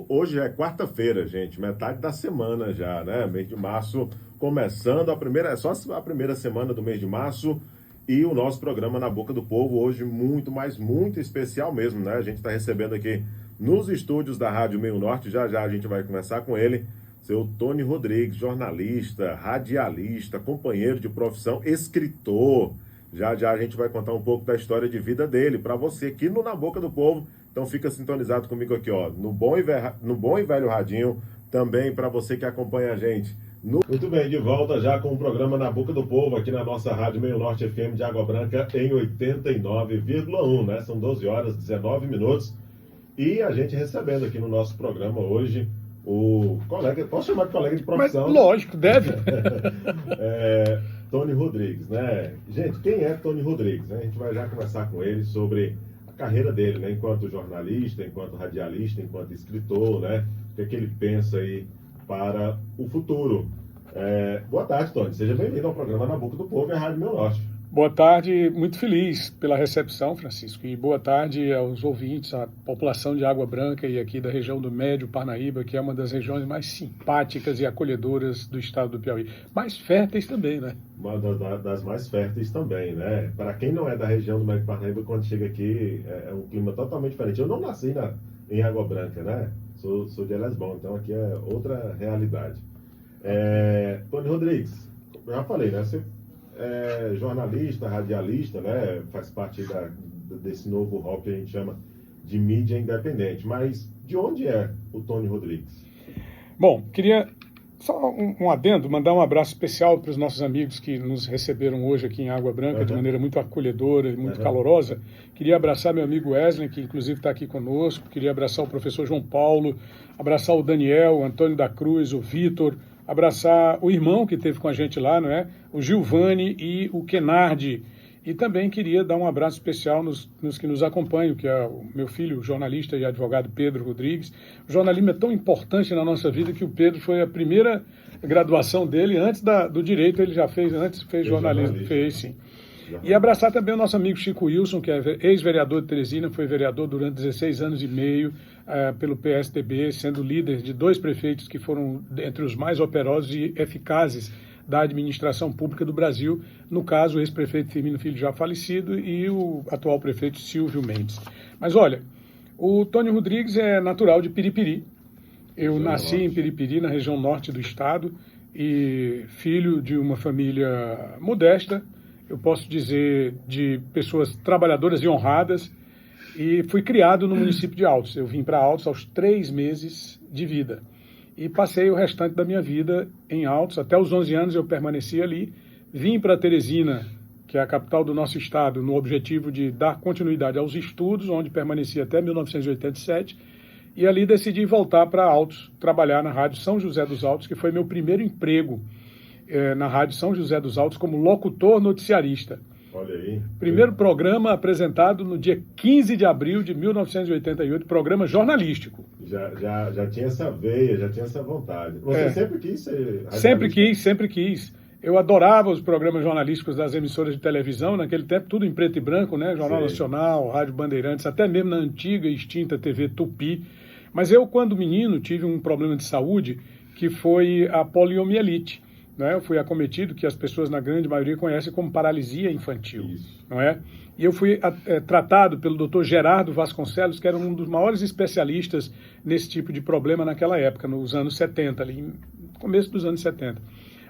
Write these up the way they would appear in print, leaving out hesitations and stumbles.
Hoje é quarta-feira, gente, metade da semana já, né? Mês de março começando, é só a primeira semana do mês de março e o nosso programa Na Boca do Povo hoje muito, mas muito especial mesmo, né? A gente está recebendo aqui nos estúdios da Rádio Meio Norte, já a gente vai conversar com ele, seu Tony Rodrigues, jornalista, radialista, companheiro de profissão, escritor. Já a gente vai contar um pouco da história de vida dele para você aqui no Na Boca do Povo. Então fica sintonizado comigo aqui, ó, no bom e velho radinho, também para você que acompanha a gente. Muito bem, de volta já com o programa Na Boca do Povo, aqui na nossa Rádio Meio Norte FM de Água Branca em 89,1, né? São 12 horas, 19 minutos. E a gente recebendo aqui no nosso programa hoje o colega, posso chamar de colega de profissão? Mas, lógico, deve. Tony Rodrigues, né? Gente, quem é Tony Rodrigues? Né? A gente vai já conversar com ele sobre a carreira dele, né? Enquanto jornalista, enquanto radialista, enquanto escritor, né? O que é que ele pensa aí para o futuro. Boa tarde, Tony. Seja bem-vindo ao programa Na Boca do Povo e a Rádio Meio Norte. Boa tarde, muito feliz pela recepção, Francisco, e boa tarde aos ouvintes, à população de Água Branca e aqui da região do Médio Parnaíba, que é uma das regiões mais simpáticas e acolhedoras do estado do Piauí. Mais férteis também, né? Uma das mais férteis também, né? Para quem não é da região do Médio Parnaíba, quando chega aqui, é um clima totalmente diferente. Eu não nasci em Água Branca, né? Sou de Elesbão, então aqui é outra realidade. Tony Rodrigues, eu já falei, né? Você é jornalista, radialista, né? Faz parte desse novo rol que a gente chama de mídia independente. Mas de onde é o Tony Rodrigues? Bom, queria só um adendo, mandar um abraço especial para os nossos amigos que nos receberam hoje aqui em Água Branca, de maneira muito acolhedora e muito calorosa. Queria abraçar meu amigo Wesley, que inclusive está aqui conosco. Queria abraçar o professor João Paulo, abraçar o Daniel, o Antônio da Cruz, o Vitor, abraçar o irmão que esteve com a gente lá, não é? O Gilvani e o Kenardi. E também queria dar um abraço especial nos que nos acompanham, que é o meu filho, o jornalista e advogado Pedro Rodrigues. O jornalismo é tão importante na nossa vida que o Pedro foi a primeira graduação dele, antes do direito ele já fez, antes fez jornalismo, fez sim. E abraçar também o nosso amigo Chico Wilson, que é ex-vereador de Teresina, foi vereador durante 16 anos e meio pelo PSDB, sendo líder de 2 prefeitos que foram entre os mais operosos e eficazes da administração pública do Brasil, no caso o ex-prefeito Firmino Filho já falecido e o atual prefeito Silvio Mendes. Mas olha, o Tony Rodrigues é natural de Piripiri. Eu nasci em Piripiri, na região norte do estado, e filho de uma família modesta, eu posso dizer de pessoas trabalhadoras e honradas, e fui criado no município de Altos. Eu vim para Altos aos 3 meses de vida. E passei o restante da minha vida em Altos. Até os 11 anos eu permaneci ali. Vim para Teresina, que é a capital do nosso estado, no objetivo de dar continuidade aos estudos, onde permaneci até 1987. E ali decidi voltar para Altos, trabalhar na Rádio São José dos Altos, que foi meu primeiro emprego na Rádio São José dos Altos como locutor noticiarista. Olha aí. Primeiro programa apresentado no dia 15 de abril de 1988, programa jornalístico. Já tinha essa veia, já tinha essa vontade. Você sempre quis ser radialista? Sempre quis. Eu adorava os programas jornalísticos das emissoras de televisão, naquele tempo tudo em preto e branco, né? Jornal Nacional, Rádio Bandeirantes, até mesmo na antiga e extinta TV Tupi. Mas eu, quando menino, tive um problema de saúde que foi a poliomielite. Né? Eu fui acometido, que as pessoas, na grande maioria, conhecem como paralisia infantil. Isso. Não é? E eu fui tratado pelo Dr. Gerardo Vasconcelos, que era um dos maiores especialistas nesse tipo de problema naquela época, nos anos 70, ali, no começo dos anos 70.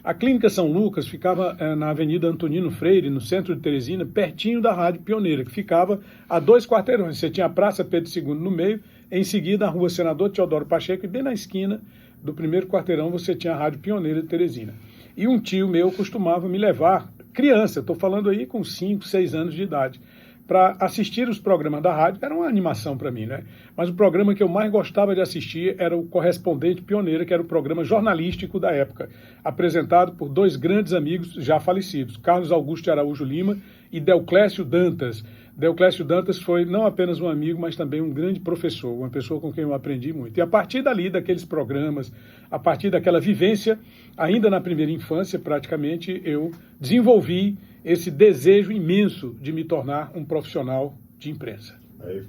A Clínica São Lucas ficava na Avenida Antonino Freire, no centro de Teresina, pertinho da Rádio Pioneira, que ficava a 2 quarteirões. Você tinha a Praça Pedro II no meio, em seguida a Rua Senador Teodoro Pacheco, e bem na esquina do primeiro quarteirão você tinha a Rádio Pioneira de Teresina. E um tio meu costumava me levar, criança, estou falando aí com 5, 6 anos de idade, para assistir os programas da rádio. Era uma animação para mim, né? Mas o programa que eu mais gostava de assistir era o Correspondente Pioneira, que era o programa jornalístico da época, apresentado por 2 grandes amigos já falecidos, Carlos Augusto de Araújo Lima e Deoclésio Dantas. Deoclésio Dantas foi não apenas um amigo, mas também um grande professor, uma pessoa com quem eu aprendi muito. E a partir dali, daqueles programas, a partir daquela vivência, ainda na primeira infância, praticamente, eu desenvolvi esse desejo imenso de me tornar um profissional de imprensa. Aí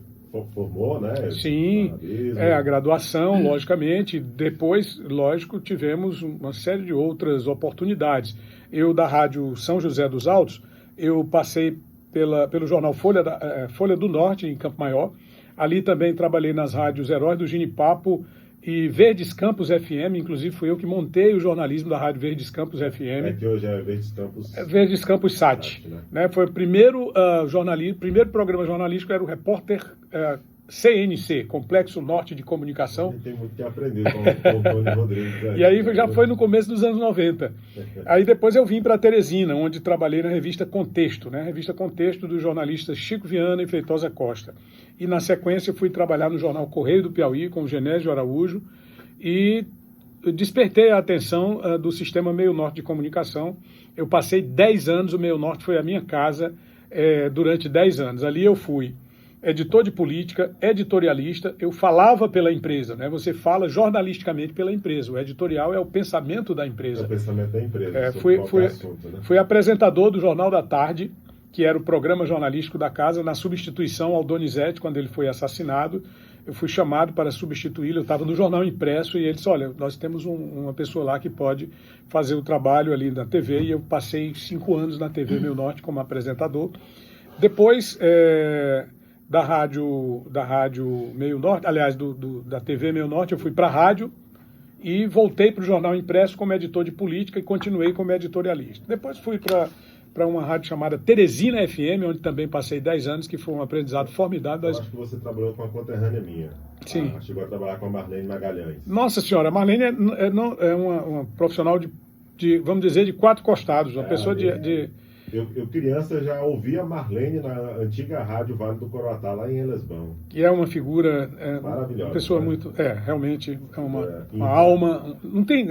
formou, né? Sim, a graduação, logicamente. Depois, lógico, tivemos uma série de outras oportunidades. Eu, da Rádio São José dos Altos, eu passei pelo jornal Folha do Norte, em Campo Maior. Ali também trabalhei nas rádios Heróis do Ginipapo e Verdes Campos FM. Inclusive, fui eu que montei o jornalismo da Rádio Verdes Campos FM. Que hoje é Verdes Campos... Verdes Campos SAT. Né? Foi o primeiro primeiro programa jornalístico, era o Repórter CNC, Complexo Norte de Comunicação. Tem muito que aprender com o Tony Rodrigues. E aí já foi no começo dos anos 90. Aí depois eu vim para Teresina, onde trabalhei na revista Contexto, né? Revista Contexto dos jornalistas Chico Viana e Feitosa Costa. E na sequência fui trabalhar no jornal Correio do Piauí com o Genésio Araújo e despertei a atenção do Sistema Meio Norte de Comunicação. Eu passei 10 anos, o Meio Norte foi a minha casa durante 10 anos. Ali eu fui editor de política, editorialista, eu falava pela empresa, né? Você fala jornalisticamente pela empresa, o editorial é o pensamento da empresa. É o pensamento da empresa, assunto, né? Fui apresentador do Jornal da Tarde, que era o programa jornalístico da casa, na substituição ao Donizete, quando ele foi assassinado. Eu fui chamado para substituí-lo, eu estava no jornal impresso e ele disse, olha, nós temos uma pessoa lá que pode fazer o trabalho ali na TV, e eu passei 5 anos na TV Meio Norte como apresentador. Depois... Da rádio Meio Norte, aliás, da TV Meio Norte, eu fui para a rádio e voltei para o jornal impresso como editor de política e continuei como editorialista. Depois fui para uma rádio chamada Teresina FM, onde também passei 10 anos, que foi um aprendizado formidável. Eu acho que você trabalhou com uma conterrânea minha. Sim. Chegou a trabalhar com a Marlene Magalhães. Nossa senhora, a Marlene é uma profissional de, vamos dizer, de 4 costados, uma pessoa de Eu, criança, já ouvia Marlene na antiga rádio Vale do Coroatá, lá em Elesbão. E é uma figura, maravilhosa. Uma pessoa muito, realmente, é uma alma, não tem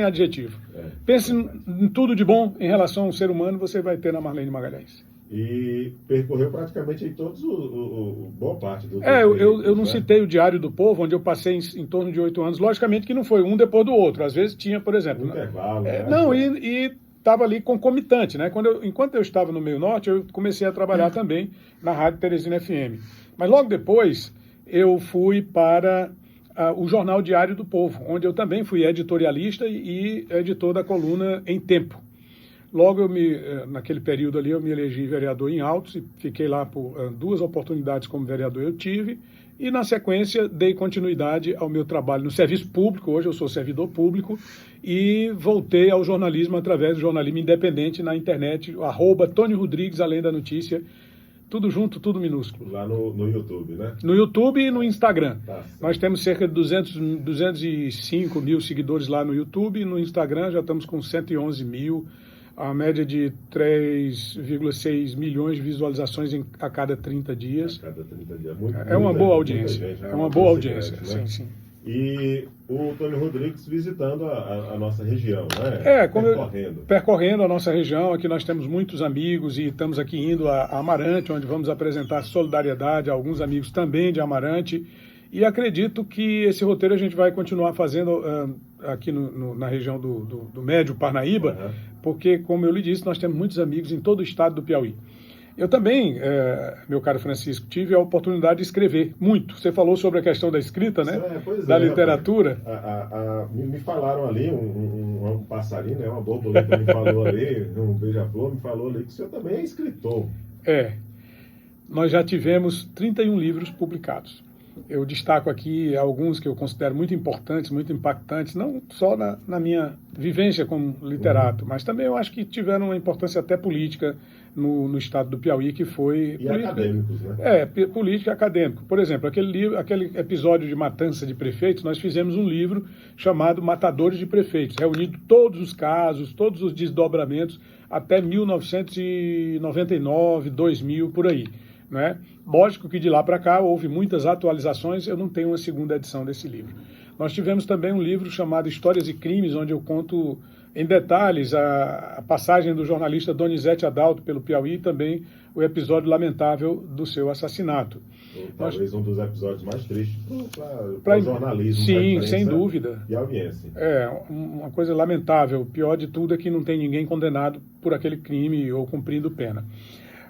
adjetivo. Pense em tudo de bom em relação ao ser humano, você vai ter na Marlene Magalhães. E percorreu praticamente em todos boa parte do eu não citei o Diário do Povo, onde eu passei em torno de 8 anos. Logicamente que não foi um depois do outro. Às vezes tinha, por exemplo... intervalo, e estava ali concomitante, né? Enquanto eu estava no Meio Norte, eu comecei a trabalhar também na Rádio Teresina FM. Mas logo depois, eu fui para o Jornal Diário do Povo, onde eu também fui editorialista e editor da coluna Em Tempo. Logo, naquele período ali, eu me elegi vereador em Altos e fiquei lá por 2 oportunidades como vereador eu tive. E, na sequência, dei continuidade ao meu trabalho no serviço público. Hoje eu sou servidor público e voltei ao jornalismo através do jornalismo independente na internet, @Tony Rodrigues, além da notícia. Tudo junto, tudo minúsculo. Lá no YouTube, né? No YouTube e no Instagram. Tá, nós temos cerca de 205 mil seguidores lá no YouTube e no Instagram já estamos com 111 mil. A média de 3,6 milhões de visualizações a cada 30 dias. A cada 30 dias. É uma boa audiência. É uma boa audiência, né? Sim. E o Tony Rodrigues visitando a nossa região, né? Percorrendo a nossa região. Aqui nós temos muitos amigos e estamos aqui indo a Amarante, onde vamos apresentar solidariedade a alguns amigos também de Amarante. E acredito que esse roteiro a gente vai continuar fazendo aqui na região do Médio Parnaíba, porque, como eu lhe disse, nós temos muitos amigos em todo o estado do Piauí. Eu também, meu caro Francisco, tive a oportunidade de escrever muito. Você falou sobre a questão da escrita, né? Da literatura. Me falaram ali, um passarinho, né? Uma borboleta me falou ali, um beija-flor me falou ali que o senhor também é escritor. Nós já tivemos 31 livros publicados. Eu destaco aqui alguns que eu considero muito importantes, muito impactantes, não só na minha vivência como literato, mas também eu acho que tiveram uma importância até política no estado do Piauí, que foi... E acadêmicos, né? Política e acadêmico. Por exemplo, aquele episódio de matança de prefeitos, nós fizemos um livro chamado Matadores de Prefeitos, reunindo todos os casos, todos os desdobramentos, até 1999, 2000, por aí. Né? Lógico que de lá para cá houve muitas atualizações, eu não tenho uma segunda edição desse livro. Nós tivemos também um livro chamado Histórias e Crimes, onde eu conto em detalhes a passagem do jornalista Donizete Adalto pelo Piauí e também o episódio lamentável do seu assassinato. Talvez um dos episódios mais tristes para o jornalismo. Sim, sem dúvida. E a audiência. Uma coisa lamentável. O pior de tudo é que não tem ninguém condenado por aquele crime ou cumprindo pena.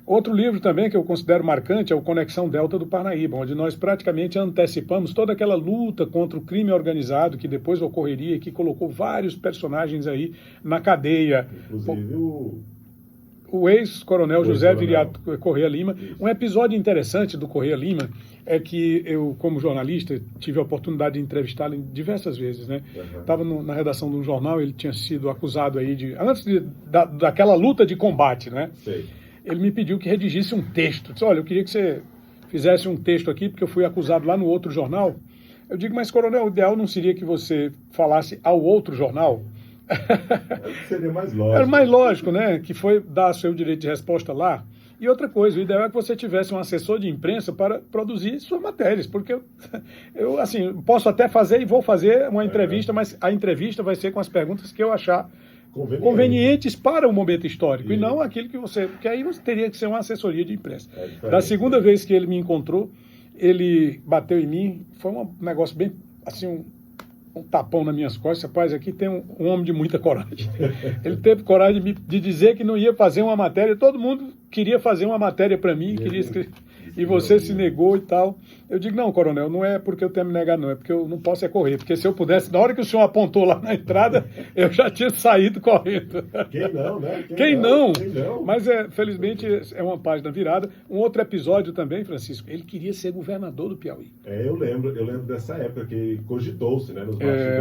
Outro livro também que eu considero marcante é o Conexão Delta do Parnaíba, onde nós praticamente antecipamos toda aquela luta contra o crime organizado que depois ocorreria e que colocou vários personagens aí na cadeia. Inclusive o ex-coronel José Viriato Correia Lima. Um episódio interessante do Correia Lima é que eu, como jornalista, tive a oportunidade de entrevistá-lo diversas vezes, né? Estava na redação de um jornal, ele tinha sido acusado aí antes daquela luta de combate, né? Sei. Ele me pediu que redigisse um texto. Disse, olha, eu queria que você fizesse um texto aqui, porque eu fui acusado lá no outro jornal. Eu digo, mas, coronel, o ideal não seria que você falasse ao outro jornal? Seria mais lógico. Era mais lógico, né? Que foi dar seu direito de resposta lá. E outra coisa, o ideal é que você tivesse um assessor de imprensa para produzir suas matérias, porque eu assim, posso até fazer e vou fazer uma entrevista, mas a entrevista vai ser com as perguntas que eu achar convenientes para o momento histórico, e não aquilo que você... Porque aí você teria que ser uma assessoria de imprensa. Da segunda vez que ele me encontrou, ele bateu em mim, foi um negócio bem, assim, um tapão nas minhas costas. Rapaz, aqui tem um homem de muita coragem. Ele teve coragem de dizer que não ia fazer uma matéria, todo mundo queria fazer uma matéria para mim, queria escrever... E você se negou e tal. Eu digo, não, coronel, não é porque eu tenho me negado, não. É porque eu não posso correr. Porque se eu pudesse, na hora que o senhor apontou lá na entrada, eu já tinha saído correndo. Quem não, né? Quem não? Mas, felizmente, é uma página virada. Um outro episódio também, Francisco, ele queria ser governador do Piauí. Eu lembro dessa época que cogitou-se, né?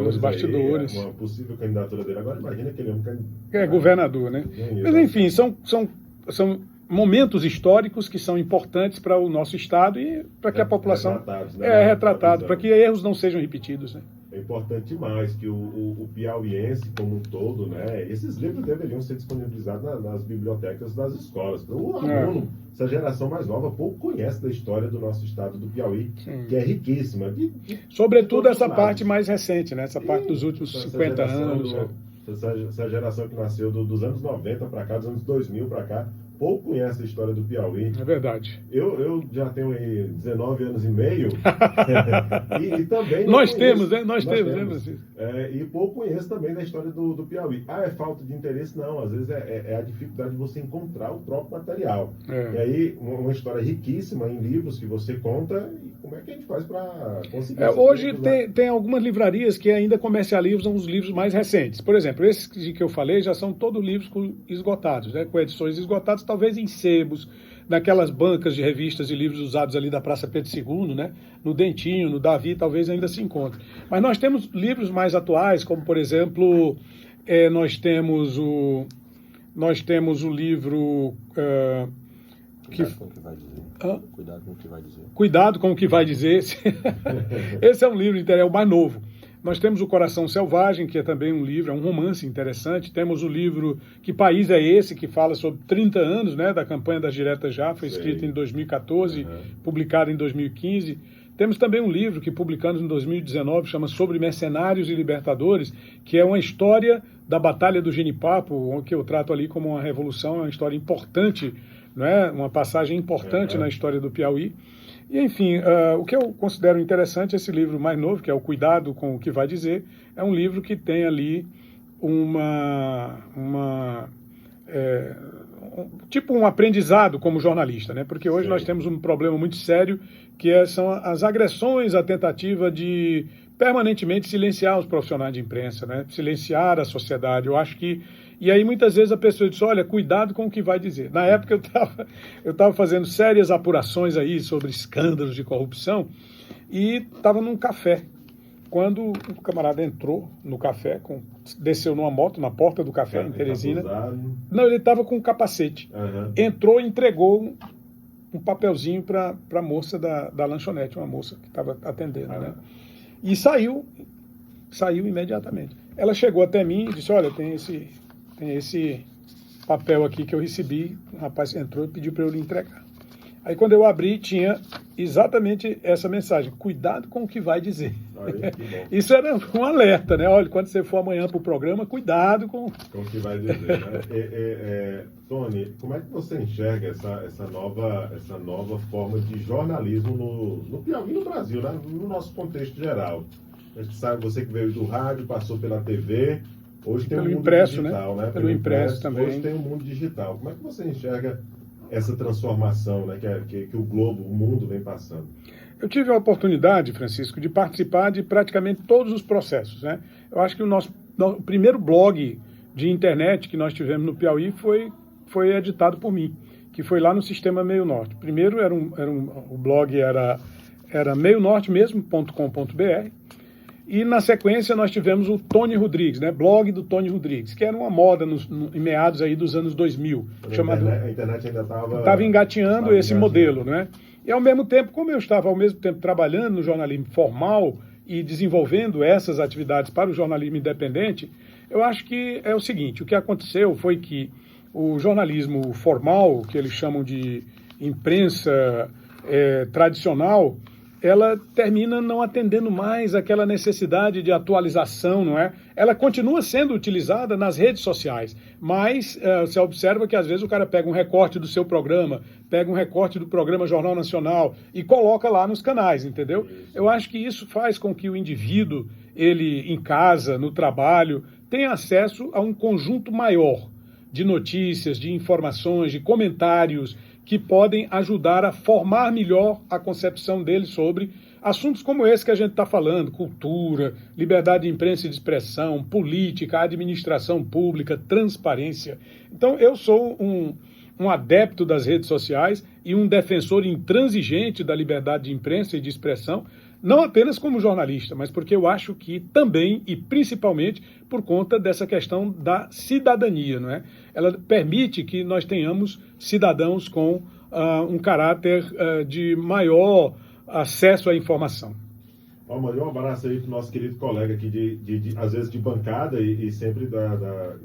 Nos bastidores. Aí, uma possível candidatura dele. Agora, imagina que ele é um candidato. Governador, né? Mas, enfim, são momentos históricos que são importantes para o nosso Estado e para que a população retratado, para que erros não sejam repetidos, né? É importante demais que o piauiense como um todo, né? Esses livros deveriam ser disponibilizados nas bibliotecas das escolas. O aluno, essa geração mais nova, pouco conhece da história do nosso estado do Piauí, que é riquíssima. Sobretudo essa parte mais recente, né? Essa parte dos últimos 50 anos. Essa geração que nasceu dos anos 90 para cá, dos anos 2000 para cá, pouco conhece a história do Piauí. É verdade. Eu já tenho aí 19 anos e meio. e também... Nós temos, né? Nós temos. E pouco conheço também da história do Piauí. É falta de interesse? Não. Às vezes é a dificuldade de você encontrar o próprio material. E aí, uma história riquíssima em livros que você conta. E como é que a gente faz para conseguir? Hoje tem algumas livrarias que ainda comercializam os livros mais recentes. Por exemplo, esses que eu falei já são todos livros esgotados, né? Com edições esgotadas, talvez em sebos, naquelas bancas de revistas e livros usados ali da Praça Pedro II, né? No Dentinho, no Davi, talvez ainda se encontre. Mas nós temos livros mais atuais, como, por exemplo, nós temos o livro... Cuidado com o que vai dizer. Cuidado com o que vai dizer. Cuidado com o que vai dizer. Esse é um livro, é o mais novo. Nós temos o Coração Selvagem, que é também um livro, é um romance interessante. Temos o livro Que País é Esse?, que fala sobre 30 anos, né, da campanha das Diretas Já, foi escrito em 2014, publicado em 2015. Temos também um livro que publicamos em 2019, chama Sobre Mercenários e Libertadores, que é uma história da Batalha do Genipapo, que eu trato ali como uma revolução, é uma história importante, não é? Uma passagem importante na história do Piauí. E, enfim, o que eu considero interessante, esse livro mais novo, que é o Cuidado com o que vai dizer, é um livro que tem ali tipo um aprendizado como jornalista, né? Porque hoje nós temos um problema muito sério, que são as agressões, a tentativa de permanentemente silenciar os profissionais de imprensa, né? Silenciar a sociedade. Eu acho que... E aí muitas vezes a pessoa diz, olha, cuidado com o que vai dizer. Na época eu estava fazendo sérias apurações aí sobre escândalos de corrupção e estava num café. Quando o camarada entrou no café, desceu numa moto na porta do café em Teresina. Não, ele estava com um capacete. Entrou e entregou um papelzinho para a moça da lanchonete, uma moça que estava atendendo, né? E saiu imediatamente. Ela chegou até mim e disse, olha, tem esse papel aqui que eu recebi, o rapaz entrou e pediu para eu lhe entregar. Aí quando eu abri, tinha exatamente essa mensagem, cuidado com o que vai dizer. Isso era um alerta, né? Olha, quando você for amanhã para o programa, cuidado com o que vai dizer, né? Tony, como é que você enxerga essa nova forma de jornalismo no Piauí e no Brasil, né? No nosso contexto geral? A gente sabe, você que veio do rádio, passou pela TV... Hoje tem um mundo impresso, digital, né? Pelo impresso também. Hoje tem um mundo digital. Como é que você enxerga essa transformação, né, que o globo, o mundo vem passando? Eu tive a oportunidade, Francisco, de participar de praticamente todos os processos, né? Eu acho que o primeiro blog de internet que nós tivemos no Piauí foi editado por mim, que foi lá no Sistema Meio Norte. Primeiro o blog era meionortemesmo.com.br, e na sequência nós tivemos o Tony Rodrigues, né? Blog do Tony Rodrigues, que era uma moda em meados aí dos anos 2000. A internet ainda estava engatinhando esse modelo, né? E ao mesmo tempo, como eu estava trabalhando no jornalismo formal e desenvolvendo essas atividades para o jornalismo independente, eu acho que é o seguinte: o que aconteceu foi que o jornalismo formal, que eles chamam de imprensa tradicional, ela termina não atendendo mais aquela necessidade de atualização, não é? Ela continua sendo utilizada nas redes sociais, mas você observa que às vezes o cara pega um recorte do seu programa, pega um recorte do programa Jornal Nacional e coloca lá nos canais, entendeu? Eu acho que isso faz com que o indivíduo, ele em casa, no trabalho, tenha acesso a um conjunto maior de notícias, de informações, de comentários que podem ajudar a formar melhor a concepção dele sobre assuntos como esse que a gente está falando: cultura, liberdade de imprensa e de expressão, política, administração pública, transparência. Então, eu sou um adepto das redes sociais e um defensor intransigente da liberdade de imprensa e de expressão, não apenas como jornalista, mas porque eu acho que também e principalmente por conta dessa questão da cidadania, não é? Ela permite que nós tenhamos cidadãos com um caráter de maior acesso à informação. Mandei um abraço aí para o nosso querido colega aqui, às vezes de bancada e sempre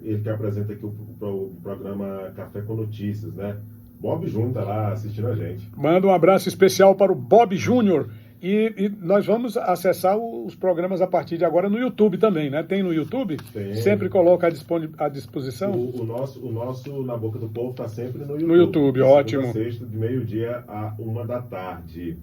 ele que apresenta aqui o programa Café com Notícias, né? Bob Júnior está lá assistindo a gente. Manda um abraço especial para o Bob Júnior. E nós vamos acessar os programas a partir de agora no YouTube também, né? Tem no YouTube? Tem. Sempre coloca à disposição? O nosso Na Boca do Povo está sempre no YouTube. No YouTube, ótimo. Sexta, de meio-dia a 1h.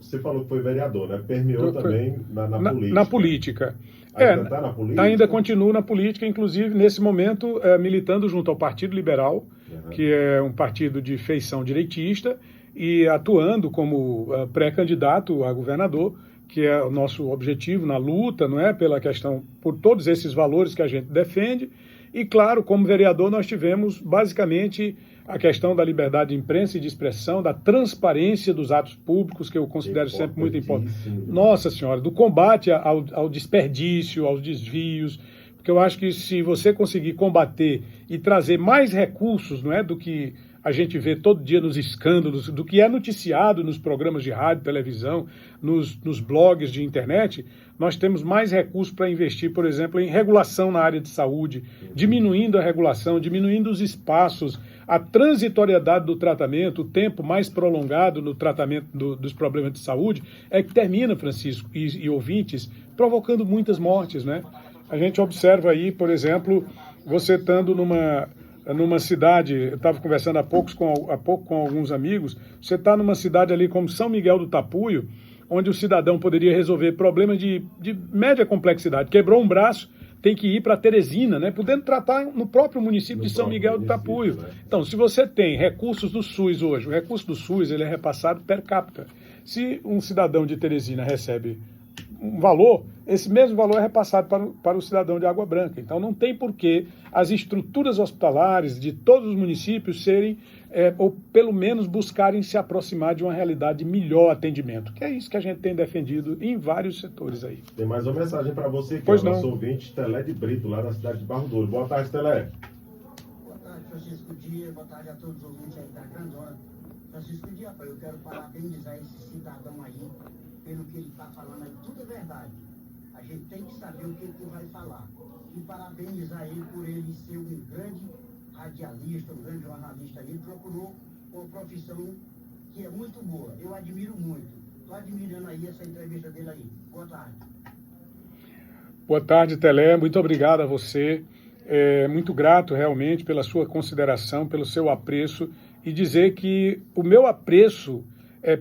Você falou que foi vereador, né? Permeou também na política. Na política. Ainda está na política? Ainda continua na política, inclusive, nesse momento, militando junto ao Partido Liberal, que é um partido de feição direitista, e atuando como pré-candidato a governador, que é o nosso objetivo na luta, não é, pela questão, por todos esses valores que a gente defende. E, claro, como vereador, nós tivemos, basicamente, a questão da liberdade de imprensa e de expressão, da transparência dos atos públicos, que eu considero sempre muito importante. Nossa Senhora, do combate ao desperdício, aos desvios, porque eu acho que se você conseguir combater e trazer mais recursos, não é, do que a gente vê todo dia nos escândalos, do que é noticiado nos programas de rádio, televisão, nos blogs de internet, nós temos mais recursos para investir, por exemplo, em regulação na área de saúde, diminuindo a regulação, diminuindo os espaços, a transitoriedade do tratamento, o tempo mais prolongado no tratamento dos problemas de saúde, é que termina, Francisco e ouvintes, provocando muitas mortes, né? A gente observa aí, por exemplo, você estando numa cidade, eu estava conversando há pouco com alguns amigos, você está numa cidade ali como São Miguel do Tapuio, onde o cidadão poderia resolver problemas de média complexidade. Quebrou um braço, tem que ir para Teresina, né? Podendo tratar no próprio município de São Miguel do Tapuio. Né? Então, se você tem recursos do SUS hoje, o recurso do SUS ele é repassado per capita. Se um cidadão de Teresina recebe um valor, esse mesmo valor é repassado para o cidadão de Água Branca. Então não tem por que as estruturas hospitalares de todos os municípios serem, ou pelo menos buscarem se aproximar de uma realidade de melhor atendimento, que é isso que a gente tem defendido em vários setores aí. Tem mais uma mensagem para você, que é o nosso ouvinte, Telé de Brito, lá na cidade de Barro Duro. Boa tarde, Telé. Boa tarde, Francisco Dia. Boa tarde a todos os ouvintes aí da Grandona. Francisco Dia, eu quero parabenizar esse cidadão aí pelo que ele está falando aí, tudo é verdade. A gente tem que saber o que ele vai falar. E parabenizar ele por ele ser um grande radialista, um grande jornalista. Ele procurou uma profissão que é muito boa. Eu admiro muito. Estou admirando aí essa entrevista dele aí. Boa tarde. Boa tarde, Telé. Muito obrigado a você. Muito grato realmente pela sua consideração, pelo seu apreço, e dizer que o meu apreço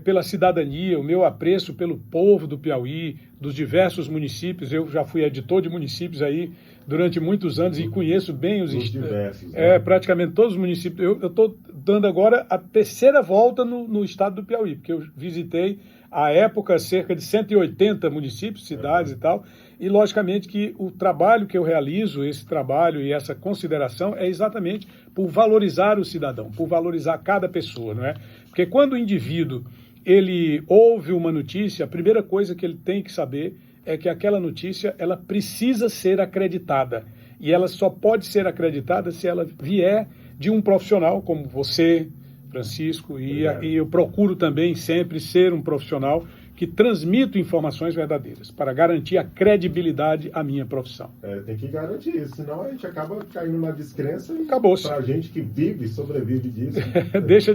pela cidadania, o meu apreço pelo povo do Piauí, dos diversos municípios. Eu já fui editor de municípios aí durante muitos anos e conheço bem os diversos, né? praticamente todos os municípios. Eu estou dando agora a terceira volta no estado do Piauí, porque eu visitei, à época, cerca de 180 municípios, cidades e tal, e logicamente que o trabalho que eu realizo, esse trabalho e essa consideração é exatamente por valorizar o cidadão, por valorizar cada pessoa, não é? Porque quando o indivíduo, ele ouve uma notícia, a primeira coisa que ele tem que saber é que aquela notícia, ela precisa ser acreditada. E ela só pode ser acreditada se ela vier de um profissional como você, Francisco, e eu procuro também sempre ser um profissional que transmito informações verdadeiras, para garantir a credibilidade à minha profissão. Tem que garantir isso, senão a gente acaba caindo na descrença e acabou-se. Pra gente que vive, sobrevive disso.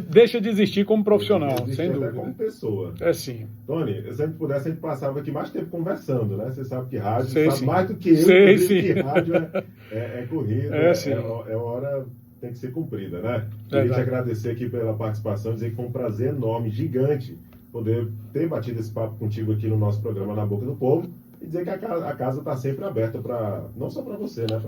deixa de existir como profissional, sem dúvida. Até como pessoa. Sim. Tony, se a gente pudesse, a gente passava aqui mais tempo conversando, né? Você sabe que rádio, sim. mais do que eu, que rádio é corrida, é hora... tem que ser cumprida, né? Queria te agradecer aqui pela participação, dizer que foi um prazer enorme, gigante, poder ter batido esse papo contigo aqui no nosso programa Na Boca do Povo e dizer que a casa está sempre aberta para, não só para você, né?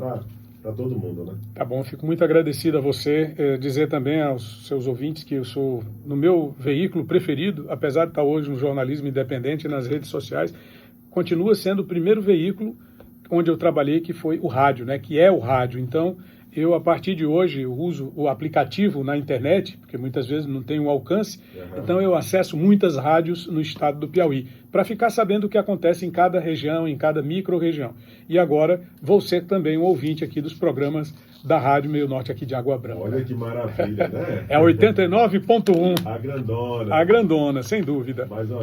Para todo mundo, né? Tá bom, fico muito agradecido a você, dizer também aos seus ouvintes que eu sou, no meu veículo preferido, apesar de estar hoje no jornalismo independente nas redes sociais, continua sendo o primeiro veículo onde eu trabalhei, que foi o rádio, né? Que é o rádio. Então, eu, a partir de hoje, eu uso o aplicativo na internet, porque muitas vezes não tem um alcance, então eu acesso muitas rádios no estado do Piauí, para ficar sabendo o que acontece em cada região, em cada micro-região. E agora, vou ser também um ouvinte aqui dos programas da Rádio Meio Norte aqui de Água Branca. Olha que maravilha, né? É 89.1. A grandona. A grandona, sem dúvida. Mais uma